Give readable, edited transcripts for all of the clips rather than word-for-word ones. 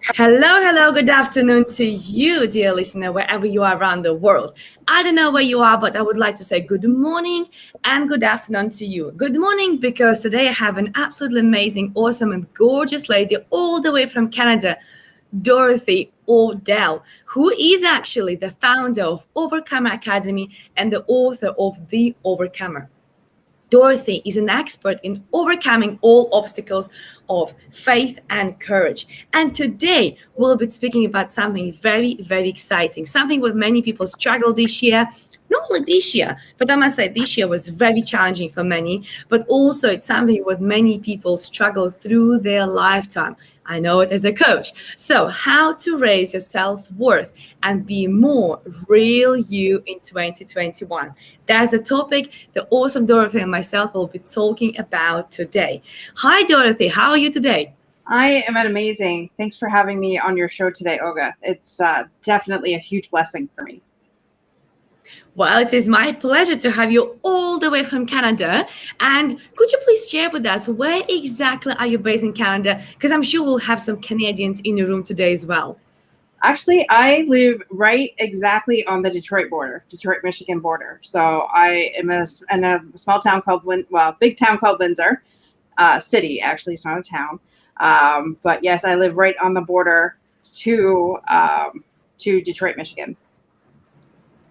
Hello, hello, good afternoon to you, dear listener, wherever you are around the world. I don't know where you are, but I would like to say good morning and good afternoon to you. Good morning, because today I have an absolutely amazing, awesome, and gorgeous lady all the way from Canada, Dorothy O'Dell, who is actually the founder of Overcomer Academy and the author of The Overcomer. Dorothy is an expert in overcoming all obstacles of faith and courage. And today we'll be speaking about something very, very exciting, something where many people struggle this year. Not only this year, but I must say this year was very challenging for many, but also it's something what many people struggle through their lifetime. I know it as a coach. So, how to raise your self worth and be more real you in 2021. That's a topic the awesome Dorothy and myself will be talking about today. Hi, Dorothy. How are you today? I am amazing. Thanks for having me on your show today, Olga. It's definitely a huge blessing for me. Well, it is my pleasure to have you all the way from Canada. And could you please share with us where exactly are you based in Canada? Because I'm sure we'll have some Canadians in the room today as well. Actually, I live right exactly on the Detroit border, Detroit, Michigan border. So I am in a small town called big town called Windsor City. Actually, it's not a town. But yes, I live right on the border to Detroit, Michigan.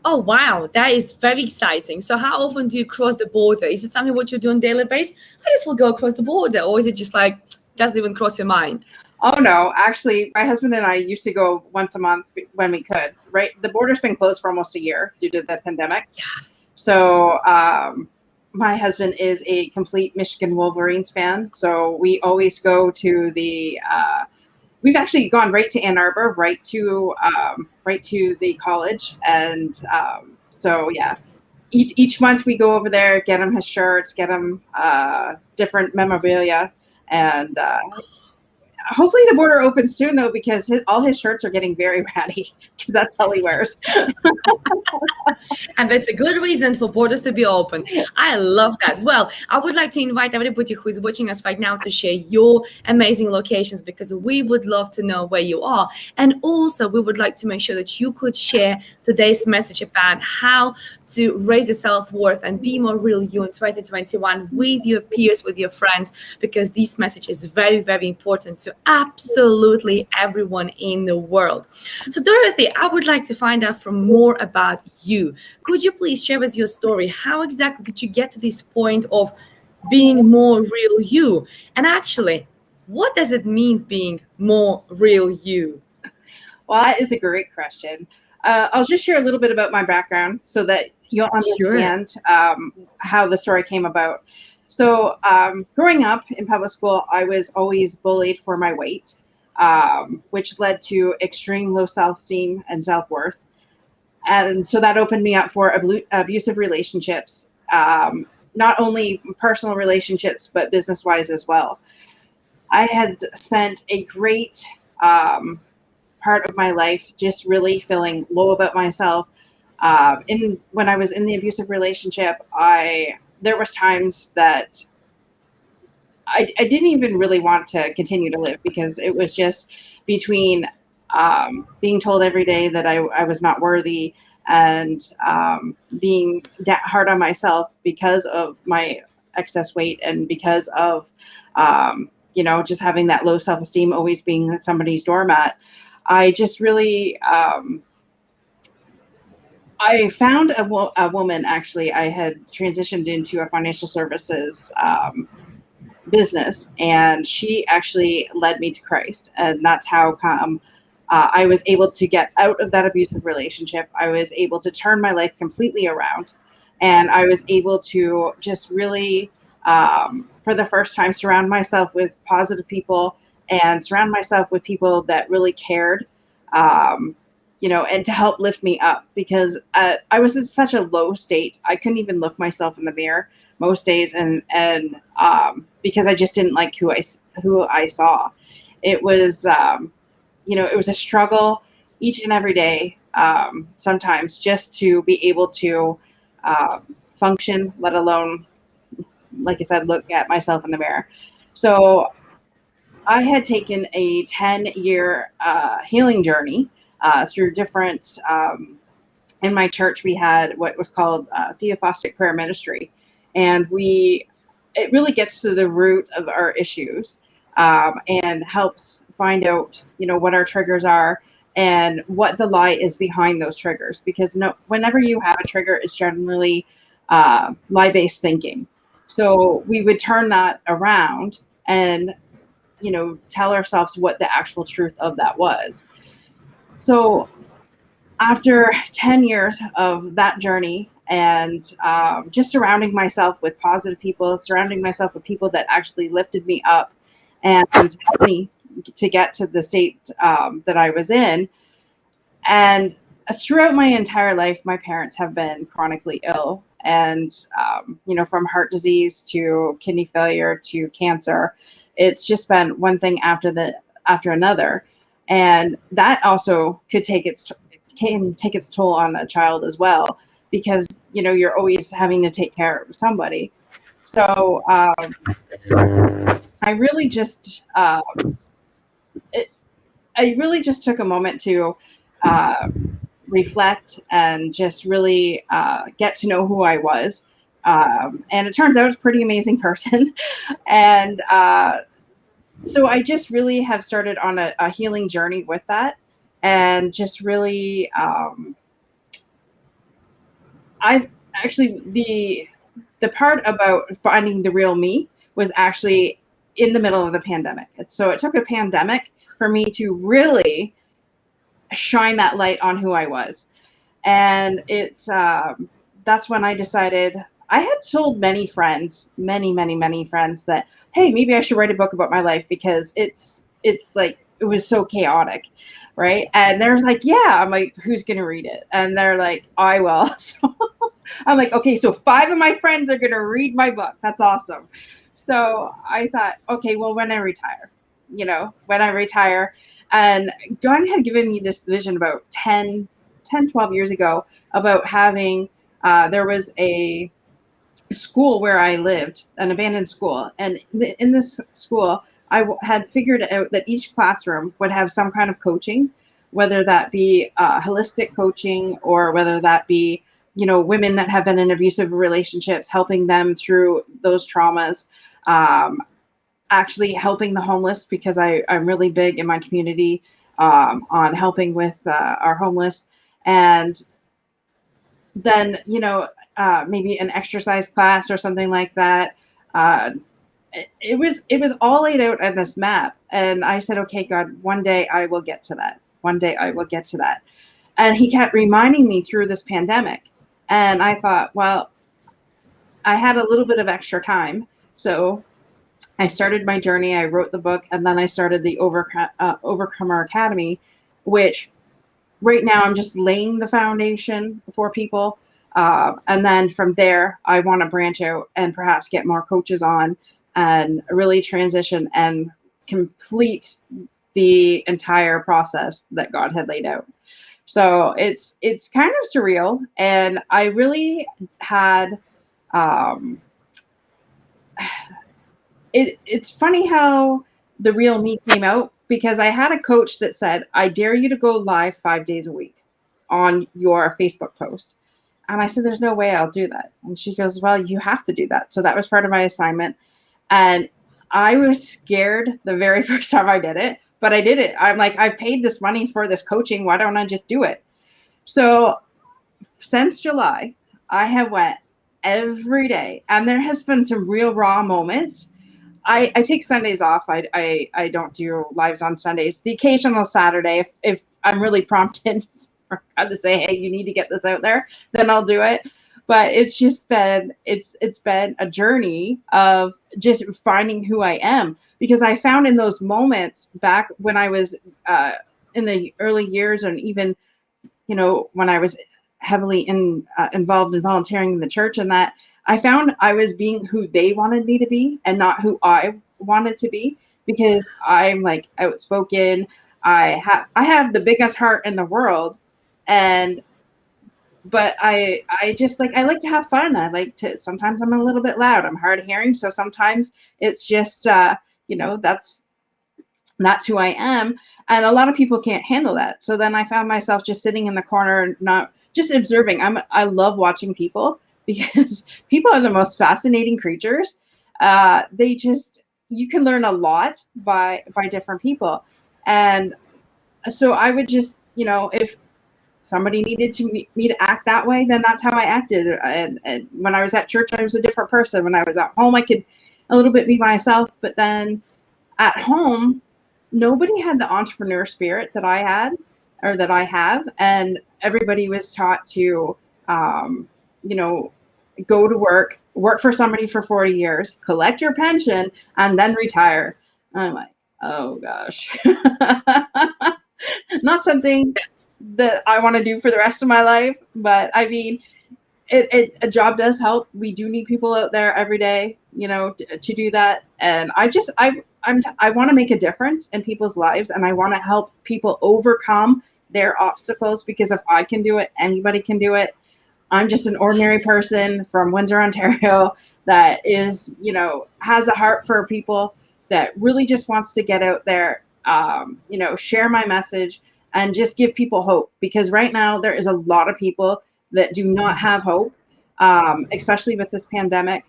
Oh, wow. That is very exciting. So how often do you cross the border? Is it something what you do on a daily basis? I just will go across the border. Or is it just like, doesn't even cross your mind? Oh no, actually, my husband and I used to go once a month when we could. Right, the border's been closed for almost a year due to the pandemic. Yeah. So my husband is a complete Michigan Wolverines fan. So we always go to the. We've actually gone right to Ann Arbor, right to the college, and so yeah. Each month we go over there, get him his shirts, get him different memorabilia, and hopefully the border opens soon though, because all his shirts are getting very ratty because that's all he wears. And that's a good reason for borders to be open. I love that. Well, I would like to invite everybody who is watching us right now to share your amazing locations, because we would love to know where you are. And also, we would like to make sure that you could share today's message about how to raise your self-worth and be more real you in 2021 with your peers, with your friends, because this message is very, very important to absolutely everyone in the world. So, Dorothy, I would like to find out from more about you. Could you please share us your story? How exactly did you get to this point of being more real you? And actually, what does it mean being more real you? Well, that is a great question. I'll just share a little bit about my background so that you'll Sure. understand how the story came about. So, growing up in public school, I was always bullied for my weight, which led to extreme low self-esteem and self-worth. And so that opened me up for abusive relationships, not only personal relationships, but business-wise as well. I had spent a great part of my life just really feeling low about myself. In when I was in the abusive relationship, there was times that I didn't even really want to continue to live, because it was just between being told every day that I was not worthy, and being hard on myself because of my excess weight, and because of just having that low self-esteem, always being somebody's doormat. I just really I found a woman. Actually, I had transitioned into a financial services business, and she actually led me to Christ, and that's how come I was able to get out of that abusive relationship. I was able to turn my life completely around, and I was able to just really, for the first time, surround myself with positive people, and surround myself with people that really cared. Um, and to help lift me up, because I was in such a low state. I couldn't even look myself in the mirror most days, and because I just didn't like who I saw. It was it was a struggle each and every day. Sometimes just to be able to function, let alone, like I said, look at myself in the mirror. So I had taken a 10-year healing journey through different, in my church, we had what was called Theophostic Prayer Ministry. And it really gets to the root of our issues, and helps find out, what our triggers are and what the lie is behind those triggers. Because whenever you have a trigger, it's generally lie-based thinking. So we would turn that around and, tell ourselves what the actual truth of that was. So after 10 years of that journey, and just surrounding myself with positive people, surrounding myself with people that actually lifted me up and helped me to get to the state that I was in. And throughout my entire life, my parents have been chronically ill, and from heart disease to kidney failure to cancer. It's just been one thing after another, and that also can take its toll on a child as well, because you're always having to take care of somebody. So I really just took a moment to reflect and just really get to know who I was. And it turns out it's a pretty amazing person. And so I just really have started on a healing journey with that. And just really, I've actually, the part about finding the real me was actually in the middle of the pandemic. So it took a pandemic for me to really shine that light on who I was. And it's that's when I decided. I had told many friends, many friends, that, hey, maybe I should write a book about my life, because it's like, it was so chaotic, right? And they're like, yeah. I'm like, who's gonna read it? And they're like, I will. So I'm like, okay, so 5 of my friends are gonna read my book. That's awesome. So I thought, okay, well, when I retire, and God had given me this vision about 10, 12 years ago about having, there was a school where I lived, an abandoned school. And in this school, I had figured out that each classroom would have some kind of coaching, whether that be holistic coaching, or whether that be, women that have been in abusive relationships, helping them through those traumas, actually helping the homeless, because I'm really big in my community on helping with our homeless. And then, maybe an exercise class or something like that. It was all laid out on this map. And I said, okay, God, one day I will get to that. One day I will get to that. And he kept reminding me through this pandemic. And I thought, well, I had a little bit of extra time. So I started my journey. I wrote the book, and then I started the Overcomer Academy, which right now I'm just laying the foundation for people. And then from there, I want to branch out and perhaps get more coaches on and really transition and complete the entire process that God had laid out. So it's kind of surreal. And I really had, it's funny how the real me came out, because I had a coach that said, I dare you to go live 5 days a week on your Facebook post. And I said, there's no way I'll do that. And she goes, well, you have to do that. So that was part of my assignment. And I was scared the very first time I did it, but I did it. I'm like, I've paid this money for this coaching. Why don't I just do it? So since July, I have went every day, and there has been some real raw moments. I take Sundays off. I don't do lives on Sundays. The occasional Saturday, if I'm really prompted for God to say, hey, you need to get this out there, then I'll do it. But it's just been, it's been a journey of just finding who I am, because I found in those moments back when I was in the early years, and even, when I was heavily involved in volunteering in the church, and that I found I was being who they wanted me to be and not who I wanted to be, because I'm like outspoken. I have the biggest heart in the world, but I just I like to have fun. I like to, sometimes I'm a little bit loud. I'm hard of hearing. So sometimes it's just, that's That's who I am. And a lot of people can't handle that. So then I found myself just sitting in the corner, not just observing. I love watching people because people are the most fascinating creatures. They just, you can learn a lot by different people. And so I would just, if somebody needed me to act that way, then that's how I acted. And when I was at church, I was a different person. When I was at home, I could a little bit be myself. But then at home, nobody had the entrepreneur spirit that I had or that I have. And everybody was taught to, go to work for somebody for 40 years, collect your pension, and then retire. And I'm like, oh gosh, not something that I want to do for the rest of my life. But I mean, a job does help. We do need people out there every day, to do that. And I want to make a difference in people's lives, and I want to help people overcome their obstacles, because if I can do it, anybody can do it. I'm just an ordinary person from Windsor, Ontario, that is, has a heart for people, that really just wants to get out there, share my message and just give people hope. Because right now there is a lot of people that do not have hope, especially with this pandemic.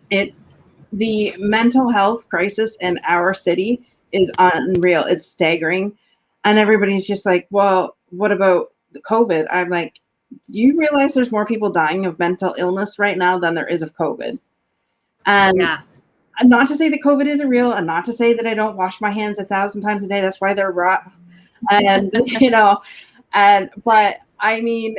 The mental health crisis in our city is unreal. It's staggering. And everybody's just like, well, what about the COVID? I'm like, do you realize there's more people dying of mental illness right now than there is of COVID? And not to say that COVID isn't real, and not to say that I don't wash my hands 1,000 times a day. That's why they're raw. And, but I mean,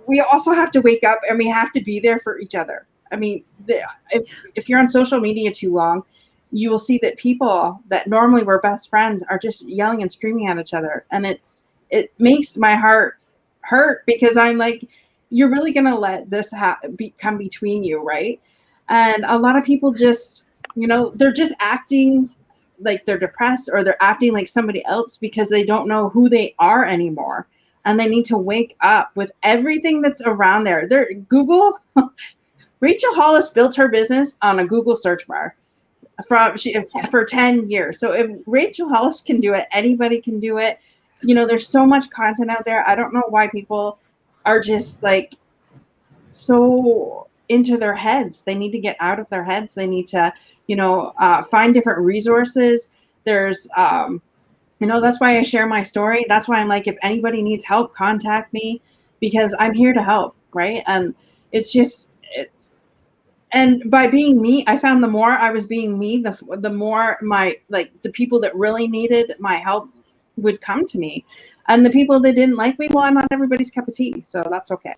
we also have to wake up, and we have to be there for each other. I mean, if you're on social media too long, you will see that people that normally were best friends are just yelling and screaming at each other. And it makes my heart hurt, because I'm like, you're really going to let this come between you, right? And a lot of people just, they're just acting like they're depressed, or they're acting like somebody else, because they don't know who they are anymore. And they need to wake up with everything that's around there. Google, Rachel Hollis built her business on a Google search bar for 10 years. So if Rachel Hollis can do it, anybody can do it. There's so much content out there. I don't know why people are just like so into their heads. They need to get out of their heads. They need to, find different resources. There's, that's why I share my story. That's why I'm like, if anybody needs help, contact me, because I'm here to help. Right. And it's just, and by being me, I found the more I was being me, the more the people that really needed my help would come to me. And the people that didn't like me, well, I'm not everybody's cup of tea, so that's okay.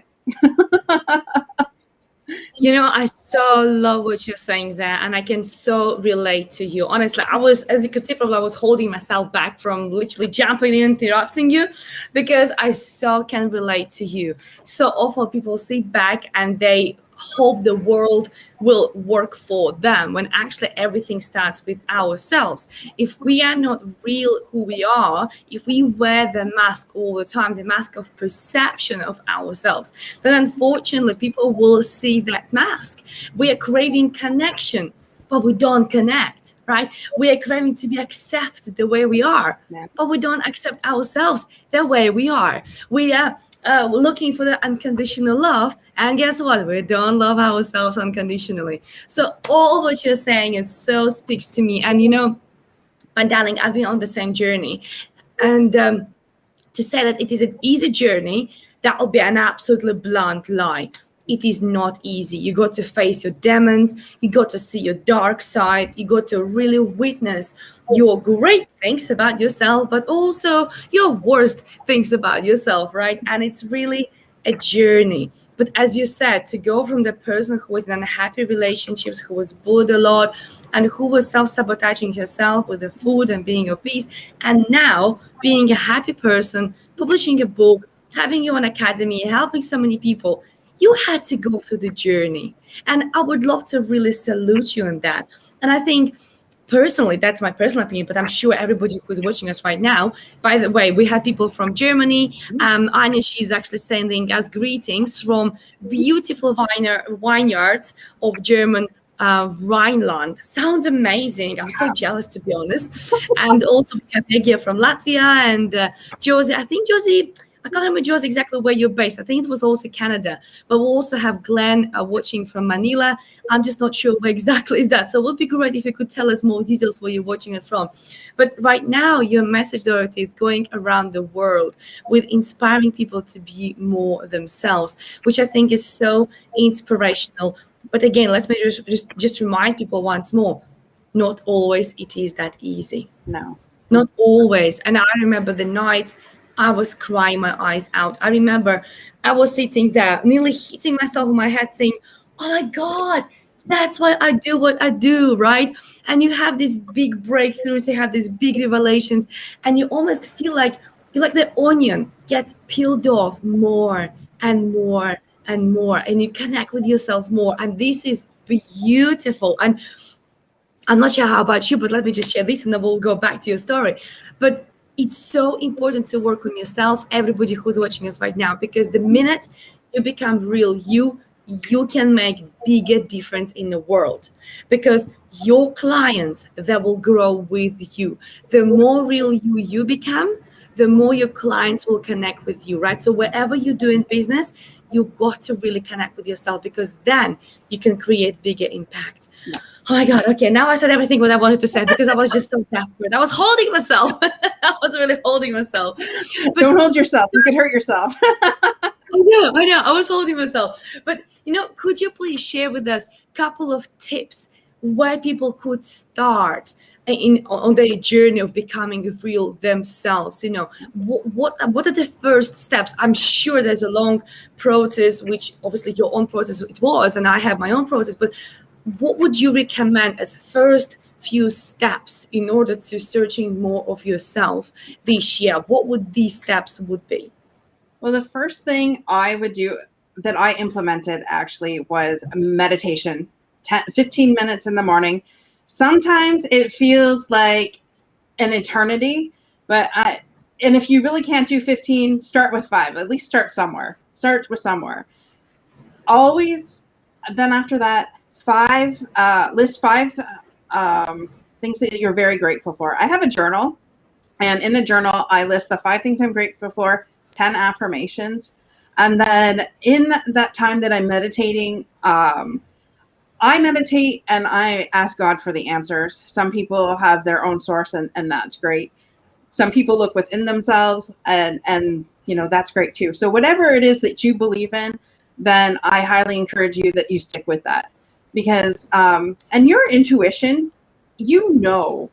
I so love what you're saying there, and I can so relate to you. Honestly, I was, as you could see, probably I was holding myself back from literally jumping in, interrupting you, because I so can relate to you. So often people sit back and they hope the world will work for them, when actually everything starts with ourselves. If we are not real who we are, if we wear the mask all the time, the mask of perception of ourselves, then unfortunately people will see that mask. We are craving connection, but we don't connect, right? We are craving to be accepted the way we are, but we don't accept ourselves the way we are. We are looking for the unconditional love, and guess what? We don't love ourselves unconditionally. So all what you're saying, it so speaks to me. And my darling, I've been on the same journey, and to say that it is an easy journey, that will be an absolutely blunt lie. It is not easy. You got to face your demons. You got to see your dark side. You got to really witness your great things about yourself, but also your worst things about yourself, right? And it's really a journey. But as you said, to go from the person who was in unhappy relationships, who was bullied a lot, and who was self-sabotaging herself with the food and being obese, and now being a happy person, publishing a book, having your own academy, helping so many people, you had to go through the journey. And I would love to really salute you on that. And I think personally, that's my personal opinion, but I'm sure everybody who's watching us right now, by the way, we have people from Germany. Anya, she's actually sending us greetings from beautiful vineyards of German Rhineland. Sounds amazing. I'm so jealous, to be honest. And also we have Egia from Latvia and Josie. I think Josie, I can't remember, Josie, exactly where you're based. I think it was also Canada. But we also have Glenn watching from Manila. I'm just not sure where exactly is that. So it would be great if you could tell us more details where you're watching us from. But right now, your message, Dorothy, is going around the world with inspiring people to be more themselves, which I think is so inspirational. But again, let's maybe just remind people once more, not always it is that easy. No. Not always. And I remember the nights I was crying my eyes out. I remember I was sitting there, nearly hitting myself on my head, saying, oh my God, that's why I do what I do, right? And you have these big breakthroughs, you have these big revelations, and you almost feel like you're like the onion gets peeled off more and more and more, and you connect with yourself more. And this is beautiful. And I'm not sure how about you, but let me just share this and then we'll go back to your story. But it's so important to work on yourself, everybody who's watching us right now, because the minute you become real you can make bigger difference in the world, because your clients, that will grow with you. The more real you become, the more your clients will connect with you, right? So wherever you do in business, you got to really connect with yourself, because then you can create bigger impact. Oh my God. Okay. Now I said everything what I wanted to say, because I was just so desperate. I was holding myself. I was really holding myself. But don't hold yourself. You could hurt yourself. I know. I was holding myself. But, could you please share with us a couple of tips where people could start on their journey of becoming real themselves? What are the first steps? I'm sure there's a long process, which obviously your own process it was, and I have my own process, but what would you recommend as first few steps in order to searching more of yourself this year? What would these steps would be? Well, the first thing I would do that I implemented actually was meditation, 15 minutes in the morning. Sometimes it feels like an eternity, and if you really can't do 15, start with 5. At least start somewhere. Start with somewhere. Always, then after that, list 5 things that you're very grateful for. I have a journal, and in a journal, I list the 5 things I'm grateful for, 10 affirmations. And then in that time that I'm meditating, I meditate and I ask God for the answers. Some people have their own source, and that's great. Some people look within themselves, and that's great too. So whatever it is that you believe in, then I highly encourage you that you stick with that, because and your intuition, you know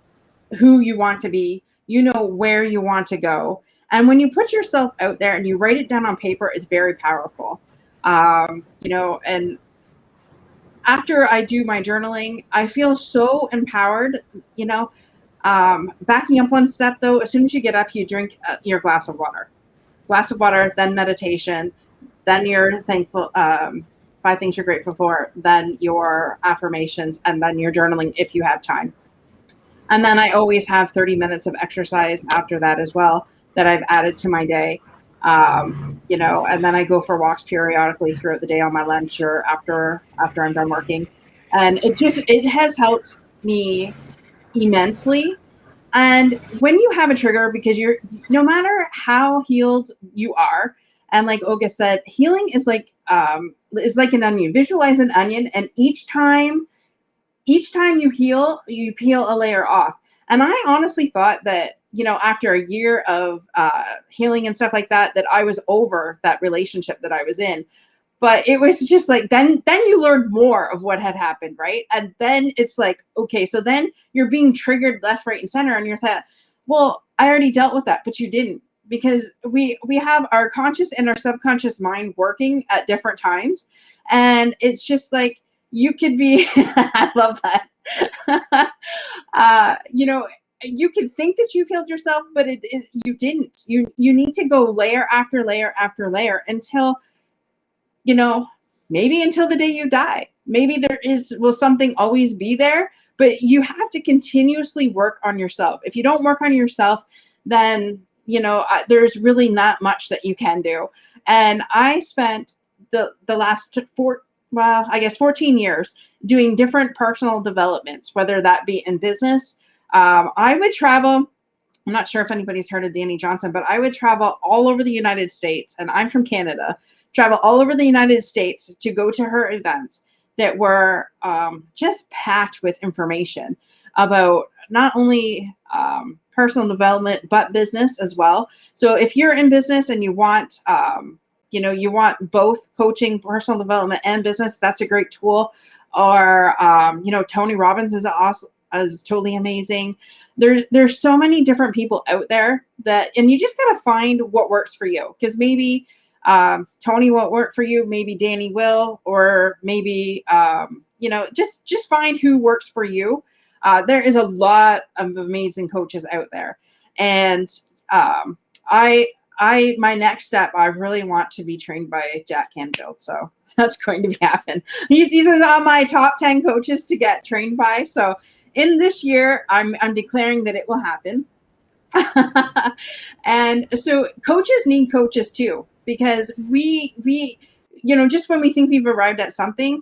who you want to be, you know where you want to go. And when you put yourself out there and you write it down on paper, it's very powerful. And after I do my journaling, I feel so empowered. Backing up one step though, as soon as you get up, you drink your glass of water, then meditation, then your thankful, 5 things you're grateful for, then your affirmations, and then your journaling if you have time. And then I always have 30 minutes of exercise after that as well that I've added to my day. And then I go for walks periodically throughout the day on my lunch or after I'm done working. And it has helped me immensely. And when you have a trigger, because no matter how healed you are, and like Olga said, healing is like an onion. Visualize an onion, and each time you heal, you peel a layer off. And I honestly thought that, after a year of healing and stuff like that, that I was over that relationship that I was in. But it was just like, then you learned more of what had happened, right? And then it's like, okay, so then you're being triggered left, right, and center, and you're thought, well, I already dealt with that, but you didn't, because we have our conscious and our subconscious mind working at different times, and it's just like you could be. I love that. You can think that you've healed yourself, but you didn't. You need to go layer after layer after layer until. Maybe until the day you die. Maybe will something always be there, but you have to continuously work on yourself. If you don't work on yourself, then, there's really not much that you can do. And I spent the last well, I guess 14 years doing different personal developments, whether that be in business. I would travel. I'm not sure if anybody's heard of Danny Johnson, but I would travel all over the United States, and I'm from Canada, travel all over the United States to go to her events that were just packed with information about not only personal development, but business as well. So if you're in business and you want, you want both coaching, personal development, and business, that's a great tool. Or, Tony Robbins is totally amazing. There's so many different people out there and you just got to find what works for you. Because maybe Tony won't work for you, maybe Danny will, or maybe, just find who works for you. There is a lot of amazing coaches out there. And my next step, I really want to be trained by Jack Canfield. So that's going to happen. He's on my top 10 coaches to get trained by. So in this year, I'm declaring that it will happen. And so coaches need coaches too, because we just when we think we've arrived at something,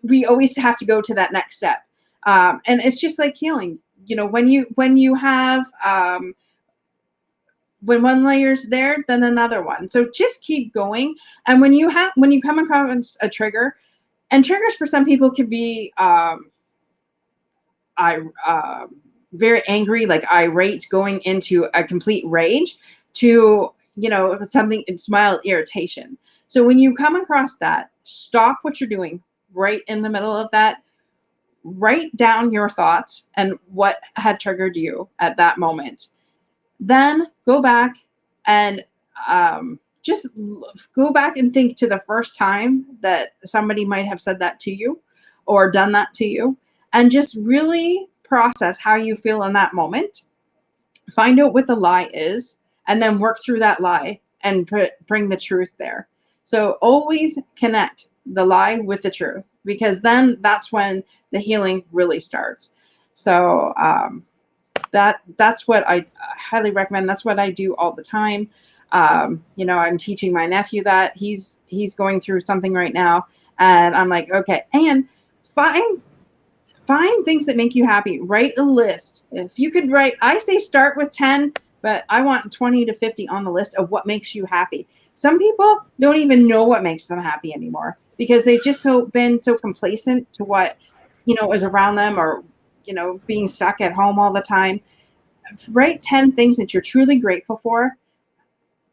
we always have to go to that next step. And it's just like healing. When you have when one layer's there, then another one. So just keep going. And when you come across a trigger, and triggers for some people can be very angry, like irate, going into a complete rage, to something, it's mild irritation. So when you come across that, stop what you're doing right in the middle of that. Write down your thoughts and what had triggered you at that moment. Then go back and just go back and think to the first time that somebody might have said that to you or done that to you, and just really process how you feel in that moment. Find out what the lie is, and then work through that lie and bring the truth there. So always connect the lie with the truth, because then that's when the healing really starts. So that's what I highly recommend. That's what I do all the time. I'm teaching my nephew that. He's going through something right now, and I'm like, okay, and find things that make you happy. Write a list. If you could write, I say start with 10, but I want 20 to 50 on the list of what makes you happy. Some people don't even know what makes them happy anymore, because they've just been so complacent to what is around them, or being stuck at home all the time. Write 10 things that you're truly grateful for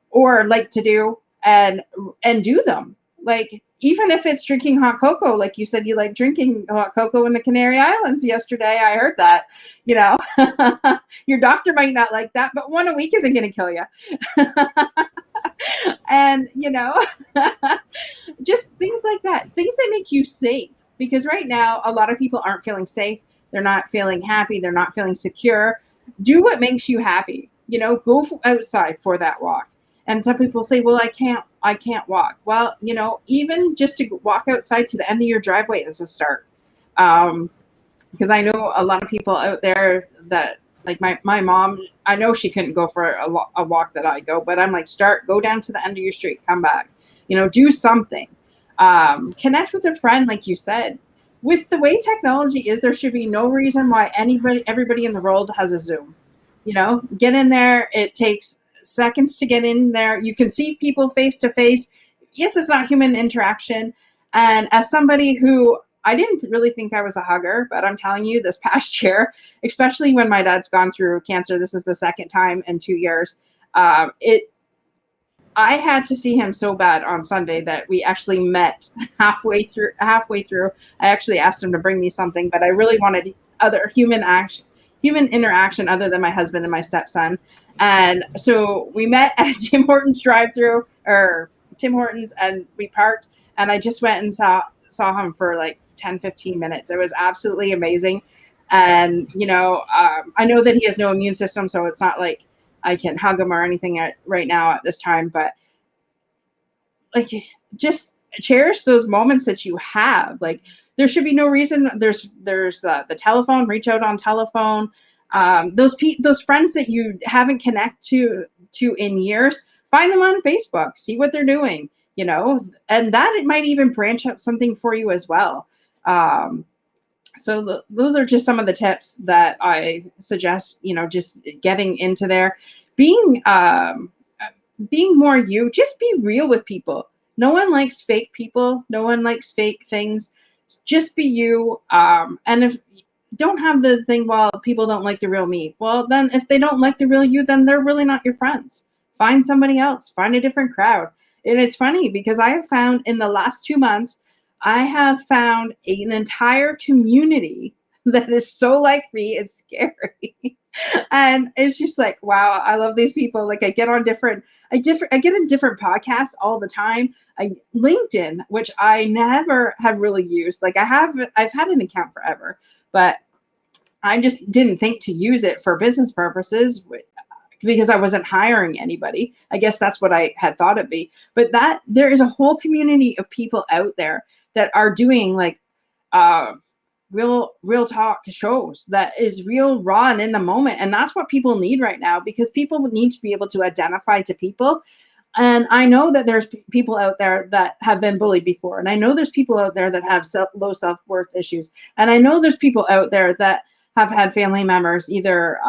or like to do, and do them. Like, even if it's drinking hot cocoa, like you said, you like drinking hot cocoa in the Canary Islands yesterday. I heard that, your doctor might not like that, but one a week isn't going to kill you. And, just things like that, things that make you safe. Because right now, a lot of people aren't feeling safe. They're not feeling happy. They're not feeling secure. Do what makes you happy. Go outside for that walk. And some people say, well, I can't walk. Well, even just to walk outside to the end of your driveway is a start. Because I know a lot of people out there that, like my mom, I know she couldn't go for a walk that I go, but I'm like, go down to the end of your street, come back, do something. Connect with a friend, like you said. With the way technology is, there should be no reason why everybody in the world has a Zoom. Get in there. It takes seconds to get in there. You can see people face to face. Yes, it's not human interaction. And as somebody who, I didn't really think I was a hugger, but I'm telling you, this past year, especially when my dad's gone through cancer, this is the second time in 2 years, I had to see him so bad on Sunday that we actually met halfway through. I actually asked him to bring me something, but I really wanted other human interaction other than my husband and my stepson. And so we met at Tim Hortons drive-through, or Tim Hortons, and we parked, and I just went and saw him for like 10, 15 minutes. It was absolutely amazing. And, I know that he has no immune system, so it's not like I can hug him or anything right now at this time, but like, just cherish those moments that you have. Like, there should be no reason. There's the telephone, reach out on telephone. Those friends that you haven't connected to in years, find them on Facebook, see what they're doing. and that it might even branch out something for you as well. So those are just some of the tips that I suggest, just getting into there, being more you. Just be real with people. No one likes fake people. No one likes fake things. Just be you. And if you don't have the thing, well, people don't like the real me. Well, then if they don't like the real you, then they're really not your friends. Find somebody else. Find a different crowd. And it's funny because I have found in the last 2 months, I have found an entire community that is so like me. It's scary. And it's just like, wow, I love these people. Like I get on I get in different podcasts all the time. LinkedIn, which I never have really used. Like I've had an account forever, but I just didn't think to use it for business purposes because I wasn't hiring anybody. I guess that's what I had thought it'd be. But that there is a whole community of people out there that are doing like real talk shows that is real, raw, and in the moment. And that's what people need right now, because people need to be able to identify to people. And I know that there's people out there that have been bullied before. And I know there's people out there that have low self-worth issues. And I know there's people out there that have had family members either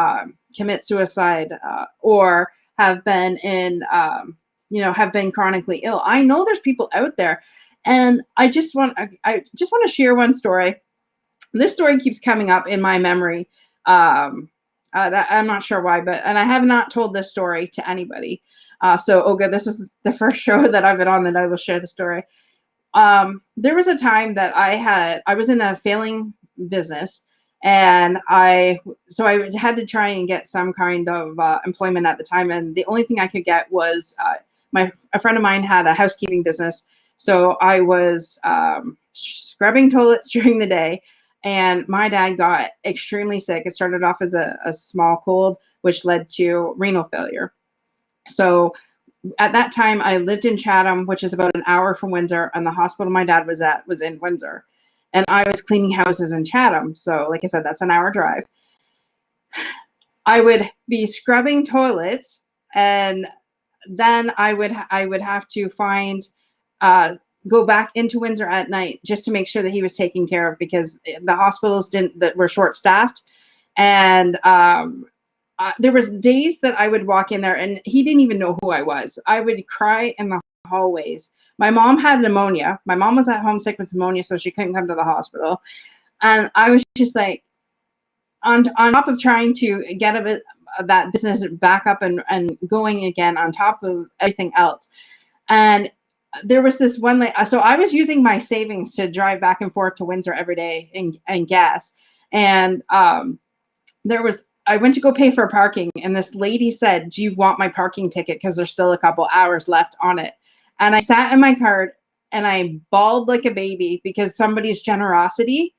commit suicide or have been have been chronically ill. I know there's people out there. And I just want to share one story. This story keeps coming up in my memory. I'm not sure why, and I have not told this story to anybody. So Olga, this is the first show that I've been on that I will share the story. There was a time that I was in a failing business, and I had to try and get some kind of employment at the time. And the only thing I could get was a friend of mine had a housekeeping business. So I was scrubbing toilets during the day. And my dad got extremely sick. It started off as a small cold, which led to renal failure. So at that time, I lived in Chatham, which is about an hour from Windsor, and the hospital my dad was at was in Windsor. And I was cleaning houses in Chatham. So like I said, that's an hour drive. I would be scrubbing toilets, and then I would have to go back into Windsor at night just to make sure that he was taken care of, because the hospitals were short staffed. And there was days that I would walk in there and he didn't even know who I was. I would cry in the hallways. My mom had pneumonia. My mom was at home sick with pneumonia, so she couldn't come to the hospital. And I was just like, on top of trying to get that business back up and going again, on top of everything else. And there was this one, so I was using my savings to drive back and forth to Windsor every day and gas. And I went to go pay for parking, and this lady said, "Do you want my parking ticket? Because there's still a couple hours left on it." And I sat in my car and I bawled like a baby, because somebody's generosity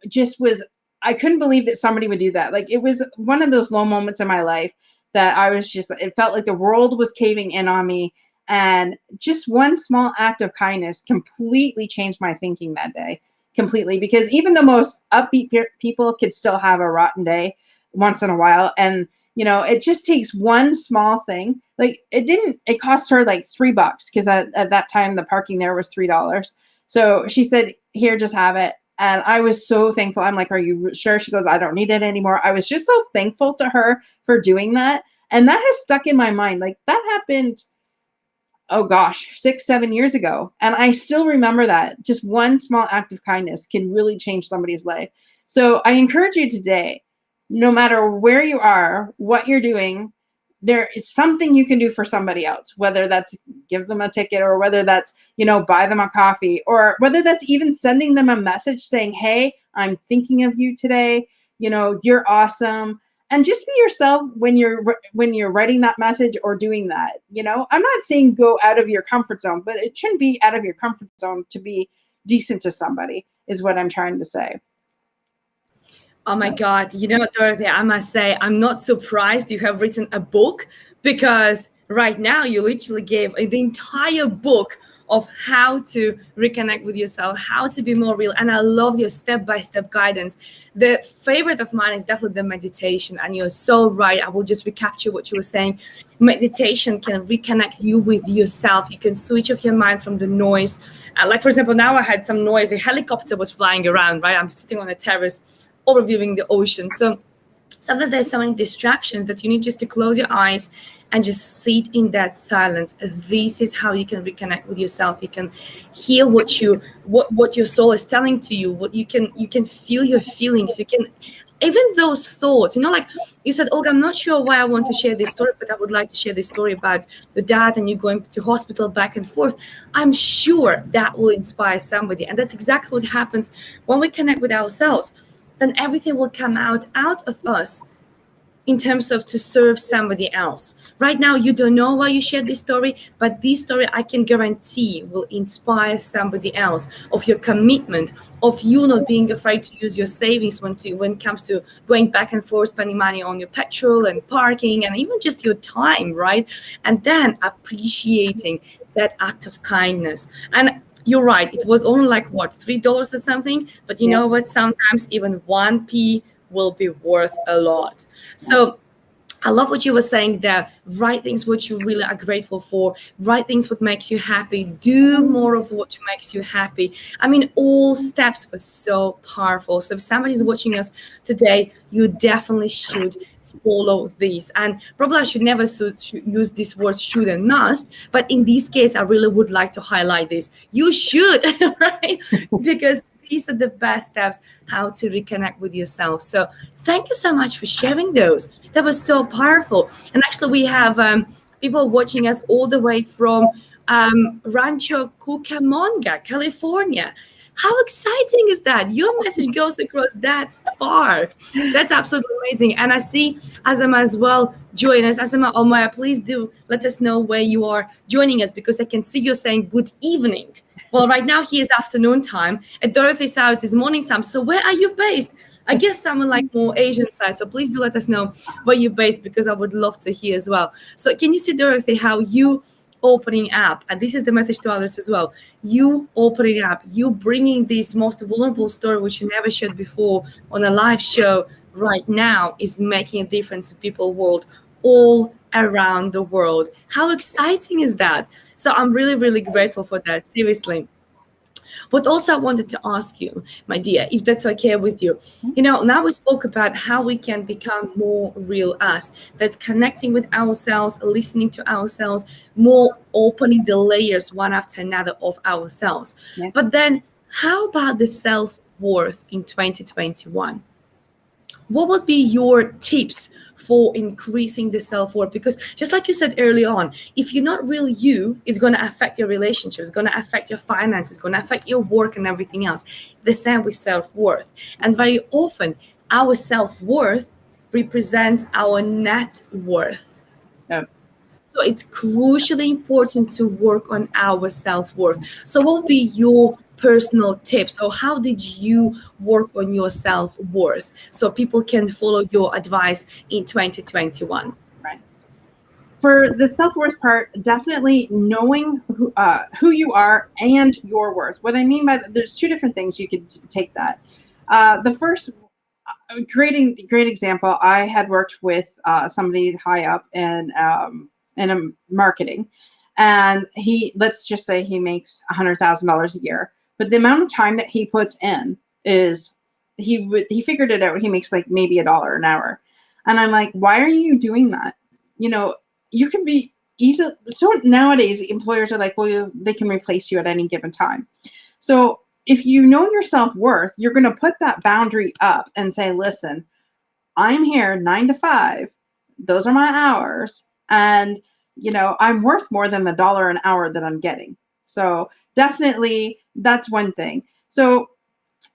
just was, I couldn't believe that somebody would do that. Like, it was one of those low moments in my life that I was just, it felt like the world was caving in on me. And just one small act of kindness completely changed my thinking that day. Completely. Because even the most upbeat people could still have a rotten day once in a while. And, it just takes one small thing. Like, it cost her like $3, because at that time the parking there was $3. So she said, "Here, just have it." And I was so thankful. I'm like, "Are you sure?" She goes, "I don't need it anymore." I was just so thankful to her for doing that. And that has stuck in my mind. Like, that happened, oh gosh, 6-7 years ago. And I still remember that. Just one small act of kindness can really change somebody's life. So I encourage you today, no matter where you are, what you're doing, there is something you can do for somebody else, whether that's give them a ticket, or whether that's, buy them a coffee, or whether that's even sending them a message saying, "Hey, I'm thinking of you today. You're awesome." And just be yourself when you're writing that message or doing that. I'm not saying go out of your comfort zone, but it shouldn't be out of your comfort zone to be decent to somebody, is what I'm trying to say. Oh my God. Dorothy, I must say, I'm not surprised you have written a book, because right now you literally gave the entire book of how to reconnect with yourself, how to be more real. And I love your step-by-step guidance. The favorite of mine is definitely the meditation. And you're so right. I will just recapture what you were saying. Meditation can reconnect you with yourself. You can switch off your mind from the noise. Like, for example, now I had some noise. A helicopter was flying around, right? I'm sitting on a terrace overviewing the ocean. So sometimes there's so many distractions that you need just to close your eyes and just sit in that silence. This is how you can reconnect with yourself. You can hear what your soul is telling to you. What you can feel your feelings. You can even those thoughts. Like you said, Olga, I'm not sure why I want to share this story, but I would like to share this story about your dad and you going to hospital back and forth. I'm sure that will inspire somebody, and that's exactly what happens when we connect with ourselves. Then everything will come out of us in terms of to serve somebody else. Right now, you don't know why you shared this story, but this story, I can guarantee, will inspire somebody else of your commitment, of you not being afraid to use your savings when it comes to going back and forth, spending money on your petrol and parking and even just your time, right? And then appreciating that act of kindness. And you're right, it was only like what, $3 or something, but you know what, sometimes even 1p will be worth a lot. So I love what you were saying there. Write things what you really are grateful for. Write things what makes you happy. Do more of what makes you happy. I mean, all steps were so powerful. So if somebody's watching us today, you definitely should follow these. And probably I should never use this word should and must, but in this case, I really would like to highlight this. You should, right? Because these are the best steps how to reconnect with yourself. So thank you so much for sharing those. That was so powerful. And actually, we have people watching us all the way from Rancho Cucamonga, California. How exciting is that? Your message goes across that far. That's absolutely amazing. And I see Azama as well join us. Azama Omaya, please do let us know where you are joining us, because I can see you're saying good evening. Well, right now here is afternoon time. At Dorothy's house is morning time. So where are you based? I guess somewhere like more Asian side. So please do let us know where you're based, because I would love to hear as well. So can you see, Dorothy, how you opening up, and this is the message to others as well, you opening up, you bringing this most vulnerable story which you never shared before on a live show right now is making a difference in people's world all around the world. How exciting is that? So I'm really, really grateful for that, seriously. But also I wanted to ask you, my dear, if that's okay with you. Now we spoke about how we can become more real us. That's connecting with ourselves, listening to ourselves, more opening the layers one after another of ourselves. Yeah. But then how about the self-worth in 2021? What would be your tips for increasing the self-worth? Because just like you said early on, if you're not really you, it's going to affect your relationships, it's going to affect your finances, it's going to affect your work and everything else. The same with self-worth. And very often, our self-worth represents our net worth. Yeah. So it's crucially important to work on our self-worth. So what would be your personal tips? So how did you work on your self-worth so people can follow your advice in 2021? Right. For the self-worth part, definitely knowing who you are and your worth. What I mean by that, there's two different things you could take that. The first great example, I had worked with somebody high up in marketing, and let's just say he makes $100,000 a year, but the amount of time that he puts in is he figured it out. He makes like maybe $1 an hour, and I'm like, why are you doing that? You can be easily. So nowadays, employers are like, well, they can replace you at any given time. So if you know your self-worth, you're going to put that boundary up and say, listen, I'm here 9 to 5. Those are my hours. And, I'm worth more than the $1 an hour that I'm getting. So definitely that's one thing. So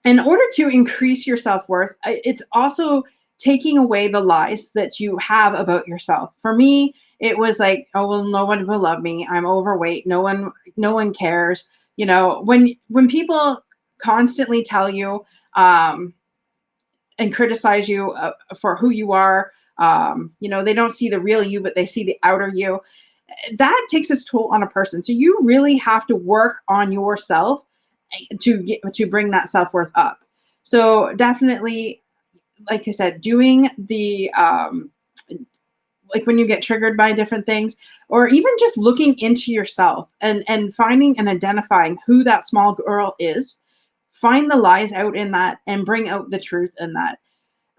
in order to increase your self-worth, it's also taking away the lies that you have about yourself. For me, it was like, oh, well, no one will love me. I'm overweight. No one cares. When people constantly tell you and criticize you for who you are, they don't see the real you, but they see the outer you. that takes its toll on a person. So you really have to work on yourself to bring that self-worth up. So definitely, like I said, doing the like when you get triggered by different things, or even just looking into yourself and finding and identifying who that small girl is, find the lies out in that and bring out the truth in that.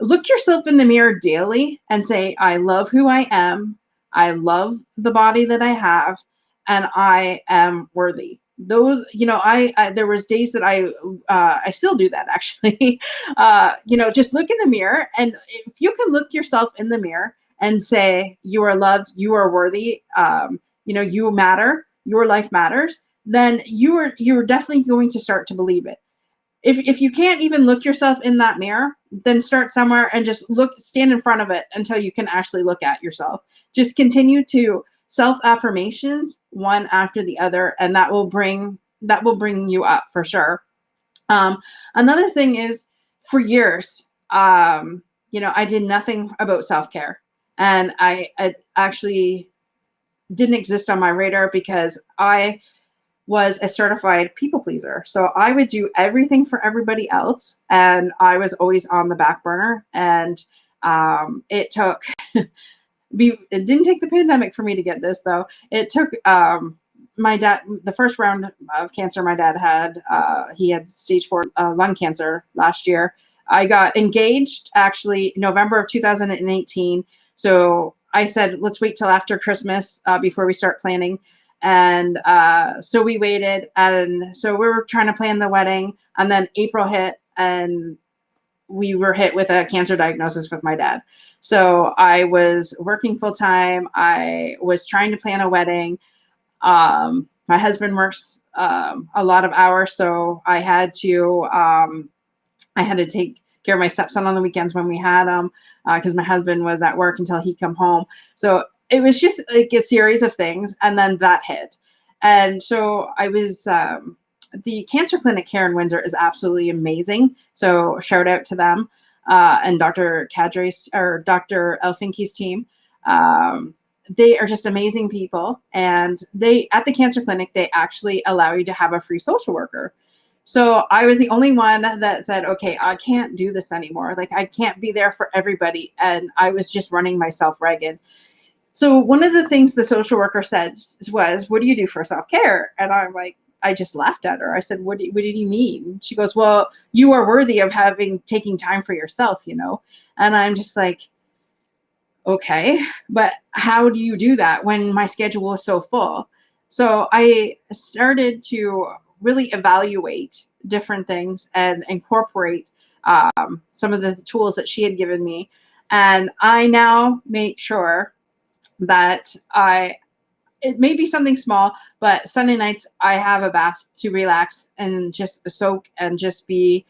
Look yourself in the mirror daily and say, I love who I am. I love the body that I have, and I am worthy. Those, I there was days that I still do that actually. Just look in the mirror, and if you can look yourself in the mirror and say you are loved, you are worthy, you matter, your life matters, then you're definitely going to start to believe it. If you can't even look yourself in that mirror, then start somewhere and just stand in front of it until you can actually look at yourself. Just continue to self affirmations one after the other, and that will bring you up for sure. Another thing is, for years, I did nothing about self care, and I actually didn't exist on my radar because I was a certified people pleaser. So I would do everything for everybody else, and I was always on the back burner. And it took it didn't take the pandemic for me to get this, though. It took my dad, the first round of cancer my dad had, he had stage 4 lung cancer last year. I got engaged actually November of 2018. So I said, let's wait till after Christmas before we start planning. And so we waited, and so we were trying to plan the wedding, and then April hit, and we were hit with a cancer diagnosis with my dad. So I was working full time. I was trying to plan a wedding. My husband works a lot of hours, so I had to take care of my stepson on the weekends when we had him, because my husband was at work until he come home. So it was just like a series of things, and then that hit. And so I was the cancer clinic here in Windsor is absolutely amazing. So shout out to them and Dr. Cadre's or Dr. Elfinke's team. They are just amazing people, and at the cancer clinic, they actually allow you to have a free social worker. So I was the only one that said, okay, I can't do this anymore. Like, I can't be there for everybody. And I was just running myself ragged. So one of the things the social worker said was, what do you do for self-care? And I'm like, I just laughed at her. I said, what did you mean? She goes, well, you are worthy of taking time for yourself, And I'm just like, okay, but how do you do that when my schedule is so full? So I started to really evaluate different things and incorporate some of the tools that she had given me. And I now make sure that it may be something small, but Sunday nights I have a bath to relax and just soak and just be,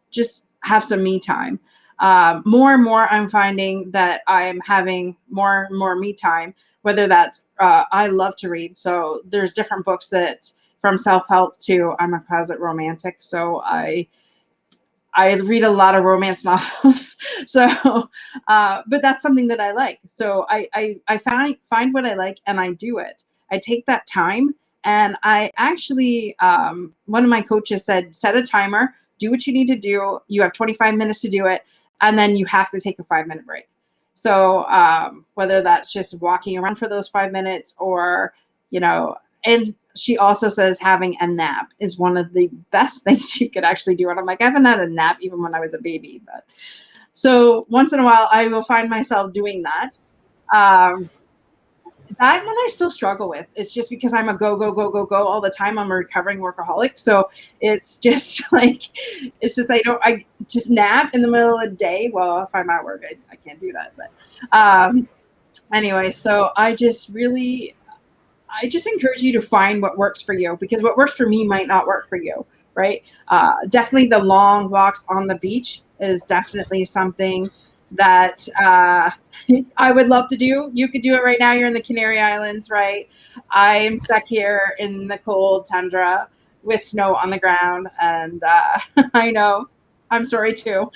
just have some me time. More and more, I'm finding that I'm having more and more me time, whether that's, I love to read. So there's different books that from self-help to I'm a closet romantic. So I read a lot of romance novels. So, but that's something that I like. So I find what I like and I do it. I take that time, and I actually, one of my coaches said, set a timer, do what you need to do. You have 25 minutes to do it. And then you have to take a 5-minute break. So whether that's just walking around for those 5 minutes or, and she also says having a nap is one of the best things you could actually do. And I'm like, I haven't had a nap even when I was a baby. But so once in a while, I will find myself doing that. That one I still struggle with. It's just because I'm a go all the time. I'm a recovering workaholic. So it's just like, I just nap in the middle of the day. Well, if I'm at work, I can't do that. But anyway, so I just encourage you to find what works for you, because what works for me might not work for you, right? Definitely the long walks on the beach is definitely something that I would love to do. You could do it right now. You're in the Canary Islands, right? I am stuck here in the cold tundra with snow on the ground, and I know, I'm sorry too.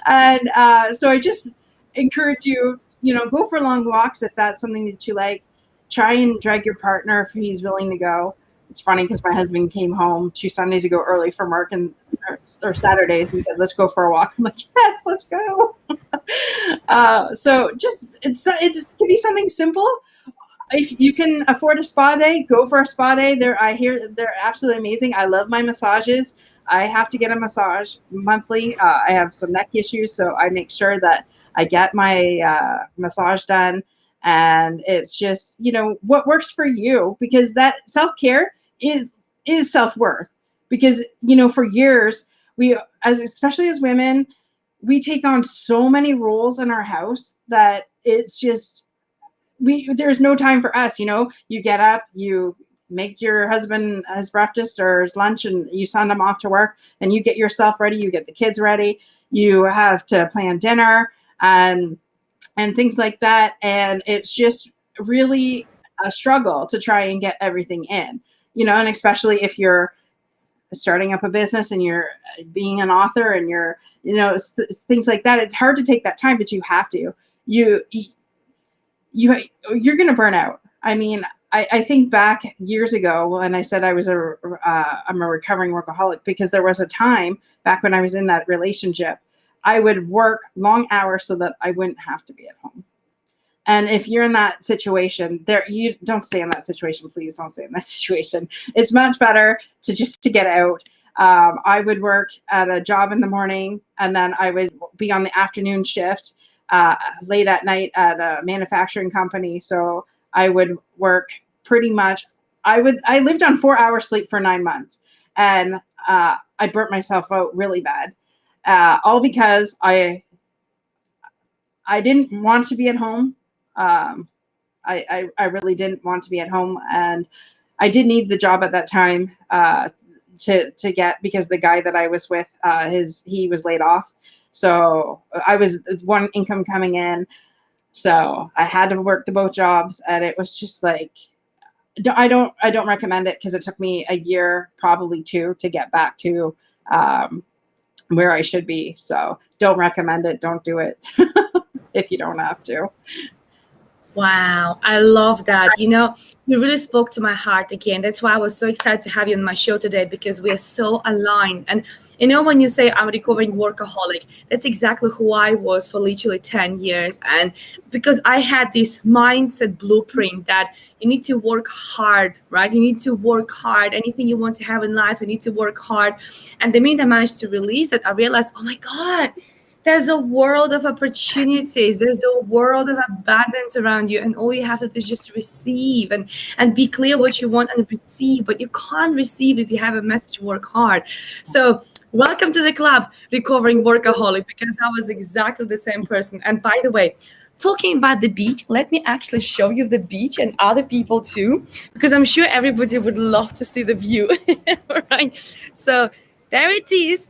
And so I just encourage you, go for long walks if that's something that you like. try and drag your partner if he's willing to go. It's funny because my husband came home 2 Sundays ago early from work or Saturdays and said, "Let's go for a walk." I'm like, "Yes, let's go." So just it can be something simple. If you can afford a spa day, go for a spa day. I hear they're absolutely amazing. I love my massages. I have to get a massage monthly. I have some neck issues, so I make sure that I get my massage done. And it's just, what works for you, because that self-care is self-worth. Because, for years, especially as women, we take on so many roles in our house that it's just, there's no time for us. You get up, you make your husband his breakfast or his lunch, and you send him off to work, and you get yourself ready, you get the kids ready, you have to plan dinner and things like that. And it's just really a struggle to try and get everything in, and especially if you're starting up a business and you're being an author and you're, things like that. It's hard to take that time, but you have to. You're going to burn out. I mean, I think back years ago when I said I'm a recovering workaholic, because there was a time back when I was in that relationship, I would work long hours so that I wouldn't have to be at home. And if you're in that situation, you don't stay in that situation. Please don't stay in that situation. It's much better to get out. I would work at a job in the morning, and then I would be on the afternoon shift late at night at a manufacturing company. So I would work pretty much. I lived on 4 hours sleep for 9 months, and I burnt myself out really bad, all because I didn't want to be at home. I really didn't want to be at home, and I did need the job at that time to get, because the guy that I was with, he was laid off. So I was one income coming in, so I had to work both jobs, and it was just like, I don't recommend it, because it took me a year, probably 2, to get back to where I should be. So don't recommend it. Don't do it if you don't have to. Wow, I love that. You really spoke to my heart again. That's why I was so excited to have you on my show today, because we are so aligned. And when you say I'm a recovering workaholic, that's exactly who I was for literally 10 years. And because I had this mindset blueprint that you need to work hard, right? You need to work hard. Anything you want to have in life, you need to work hard. And the minute I managed to release that, I realized, oh my God, there's a world of opportunities. There's a world of abundance around you. And all you have to do is just receive and be clear what you want and receive. But you can't receive if you have a message, work hard. So welcome to the club, Recovering Workaholic, because I was exactly the same person. And by the way, talking about the beach, let me actually show you the beach and other people too, because I'm sure everybody would love to see the view. Right? So there it is,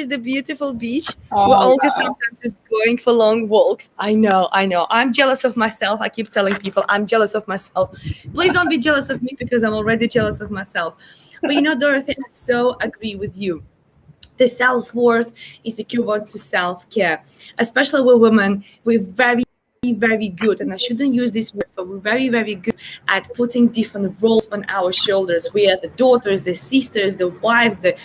the beautiful beach where Olga sometimes is going for long walks. I know. I'm jealous of myself. I keep telling people I'm jealous of myself. Please don't be jealous of me, because I'm already jealous of myself. But Dorothy, I so agree with you. The self-worth is equivalent to self-care, especially with women. We're very, very good, and I shouldn't use these words, but we're very, very good at putting different roles on our shoulders. We are the daughters, the sisters, the wives, the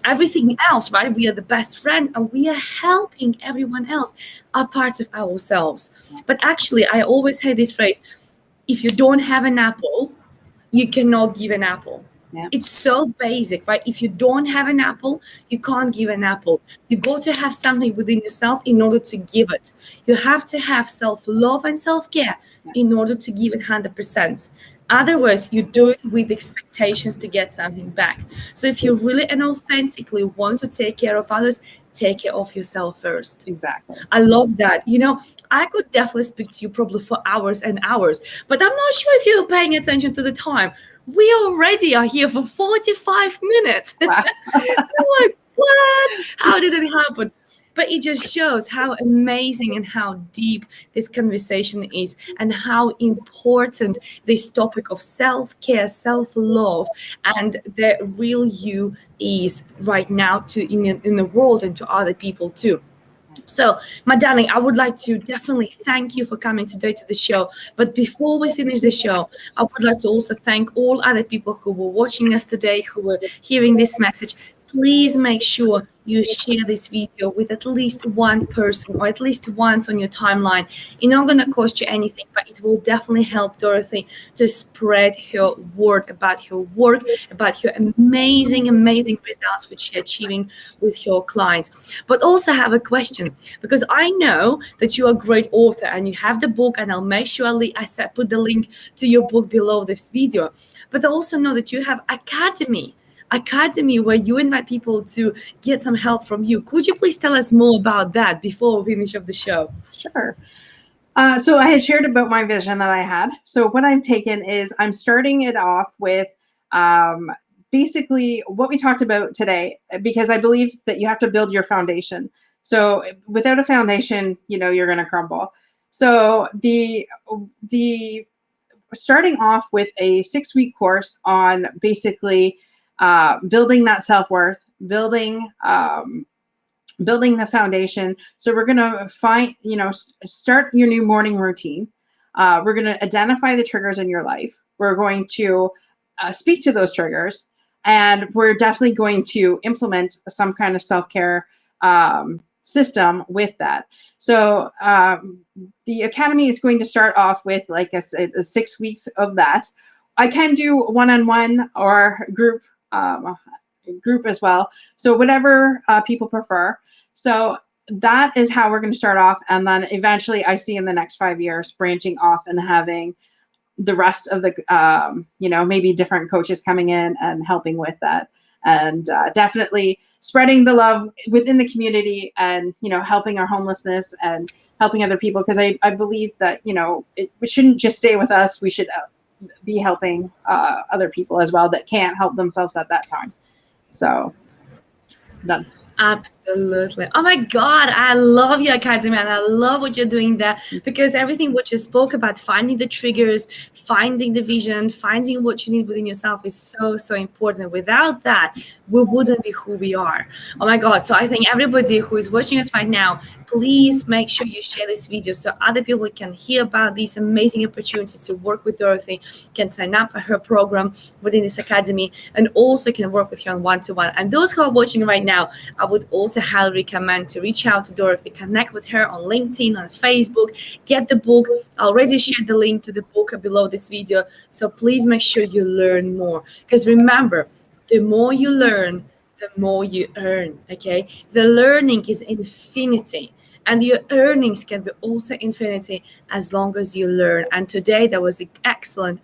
everything else, right? We are the best friend, and we are helping everyone else, are parts of ourselves. But actually, I always say this phrase: if you don't have an apple, you cannot give an apple. Yeah. It's so basic, right? If you don't have an apple, you can't give an apple. You got to have something within yourself in order to give it. You have to have self-love and self-care in order to give it 100%. Otherwise, you do it with expectations to get something back. So if you really and authentically want to take care of others, take care of yourself first. Exactly. I love that. I could definitely speak to you probably for hours and hours, but I'm not sure if you're paying attention to the time. We already are here for 45 minutes. Wow. I'm like, what? How did it happen? But it just shows how amazing and how deep this conversation is, and how important this topic of self-care, self-love, and the real you is right now in the world, and to other people too. So, my darling, I would like to definitely thank you for coming today to the show. But before we finish the show, I would like to also thank all other people who were watching us today, who were hearing this message. Please make sure you share this video with at least one person or at least once on your timeline. It's not going to cost you anything, but it will definitely help Dorothy to spread her word about her work, about her amazing, amazing results which she's achieving with her clients. But also have a question, because I know that you're a great author and you have the book, and I'll make sure I put the link to your book below this video. But I also know that you have academy where you invite people to get some help from you. Could you please tell us more about that before we finish up the show? Sure. So I had shared about my vision that I had. So what I've taken is I'm starting it off with basically what we talked about today, because I believe that you have to build your foundation. So without a foundation, you're going to crumble. So the starting off with a 6-week course on basically building that self-worth, building the foundation. So we're going to start your new morning routine. We're going to identify the triggers in your life. We're going to speak to those triggers, and we're definitely going to implement some kind of self-care system with that. So the academy is going to start off with, like I said, 6 weeks of that. I can do one-on-one or group as well. So whatever people prefer. So that is how we're going to start off. And then eventually I see in the next 5 years branching off and having the rest of the, maybe different coaches coming in and helping with that. And definitely spreading the love within the community and, helping our homelessness and helping other people. Because I believe that, it shouldn't just stay with us. We should be helping other people as well that can't help themselves at that time. So that's absolutely. Oh my God, I love your academy and I love what you're doing there, because everything what you spoke about, finding the triggers, finding the vision, finding what you need within yourself is so, so important. Without that, we wouldn't be who we are. Oh my God. So I think everybody who is watching us right now, please make sure you share this video so other people can hear about this amazing opportunity to work with Dorothy, can sign up for her program within this academy, and also can work with her on one-to-one. And those who are watching right now, I would also highly recommend to reach out to Dorothy, connect with her on LinkedIn, on Facebook, get the book. I already shared the link to the book below this video. So please make sure you learn more, because remember, the more you learn, the more you earn, okay? The learning is infinity, and your earnings can be also infinity as long as you learn. And today there was an excellent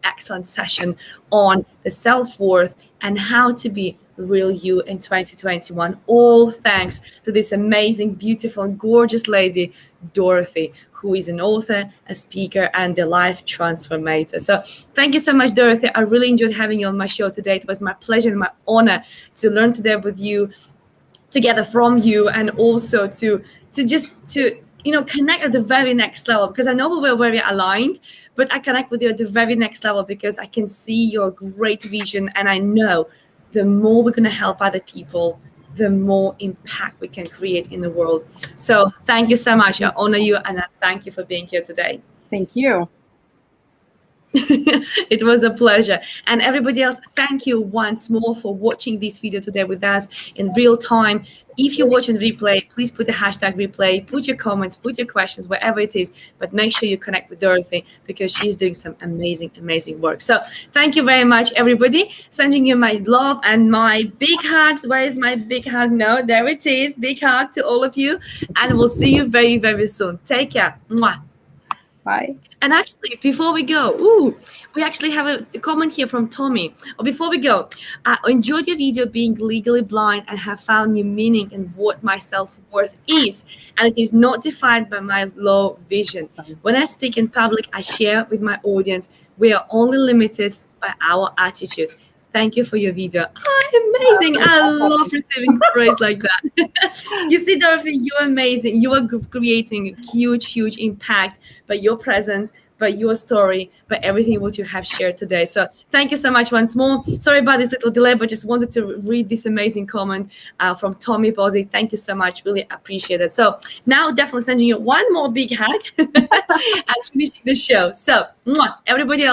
session on the self-worth and how to be real you in 2021, all thanks to this amazing, beautiful, gorgeous lady, Dorothy, who is an author, a speaker, and a life transformator. So thank you so much, Dorothy. I really enjoyed having you on my show today. It was my pleasure and my honor to learn today with you, together from you, and also to connect at the very next level, because I know we were very aligned, but I connect with you at the very next level because I can see your great vision, and I know the more we're going to help other people, the more impact we can create in the world. So thank you so much. I honor you, and I thank you for being here today. Thank you. It was a pleasure. And everybody else, thank you once more for watching this video today with us in real time. If you're watching replay, please put the hashtag replay, put your comments, put your questions, wherever it is, but make sure you connect with Dorothy because she's doing some amazing, amazing work. So thank you very much, everybody. Sending you my love and my big hugs. Where is my big hug? No, there it is. Big hug to all of you. And we'll see you very, very soon. Take care. Mwah. Bye. And actually, before we go, we actually have a comment here from Tommy. Or before we go, I enjoyed your video being legally blind and have found new meaning in what my self-worth is. And it is not defined by my low vision. When I speak in public, I share with my audience. We are only limited by our attitudes. Thank you for your video. Amazing. I love receiving praise like that. You see, Dorothy, you're amazing. You are creating huge, huge impact by your presence, by your story, by everything what you have shared today. So thank you so much once more. Sorry about this little delay, but just wanted to read this amazing comment from Tommy Bozzi. Thank you so much. Really appreciate it. So now definitely sending you one more big hug and finishing the show. So everybody else,